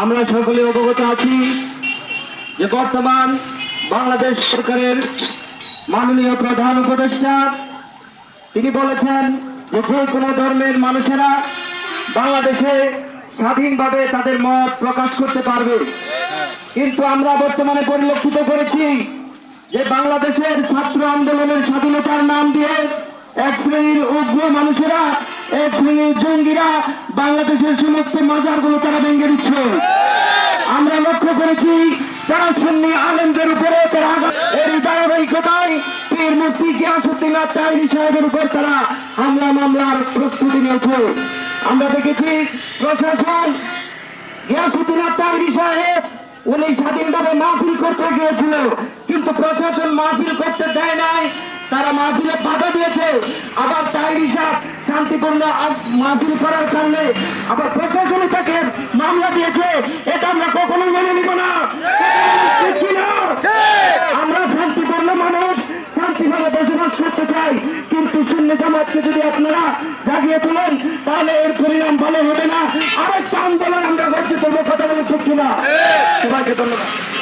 আমরা সকলে অবগত আছি যে বর্তমান বাংলাদেশ সরকারের মাননীয় প্রধান উপদেষ্টা তিনি বলেছেন যে যে কোনো ধর্মের মানুষেরা বাংলাদেশে স্বাধীনভাবে তাদের মত প্রকাশ করতে পারবে। কিন্তু আমরা বর্তমানে পরিলক্ষিত করেছি যে বাংলাদেশের ছাত্র আন্দোলনের স্বাধীনতার নাম দিয়ে এক শ্রেণীর উগ্র মানুষেরা, এক শ্রেণীর জঙ্গিরা বাংলাদেশের সমস্ত মাজারগুলো তারা ভেঙে দিচ্ছে। আমরা লক্ষ্য করেছি যারা সুন্নি আলেমদের উপরে তারা এই ধারাবাহিকতায় পীর মুফতি গিয়াসউদ্দিন আত্মাইরি সাহেবের উপর তারা হামলা মামলার প্রস্তুতি নিয়েছে। আমরা দেখেছি প্রশাসন গিয়াসউদ্দিন আত্মাইরি সাহেব উনি স্বাধীনভাবে মাহফিল করতে গিয়েছিল, কিন্তু প্রশাসন মাহফিল করতে দেয় নাই, তারা মাহফিলে বাধা দিয়েছে। আবার তাইরি সাহেব শান্তিপূর্ণ মাহফিল করার কারণে আবার প্রশাসনে তাকে মামলা দিয়েছে। এটা আমরা কখনো মেনে নিব না। আমরা শান্তিপূর্ণ মানুষ, শান্তিভাবে বসবাস করতে চাই, কিন্তু সুন্নি জামাতকে যদি আপনারা জাগিয়ে তোলেন তাহলে এর পরিণাম ভালো হবে না। আরেকটা আন্দোলন আমরা গঠিত করবো, কথা বলে ঠিক কিনা? সবাইকে ধন্যবাদ।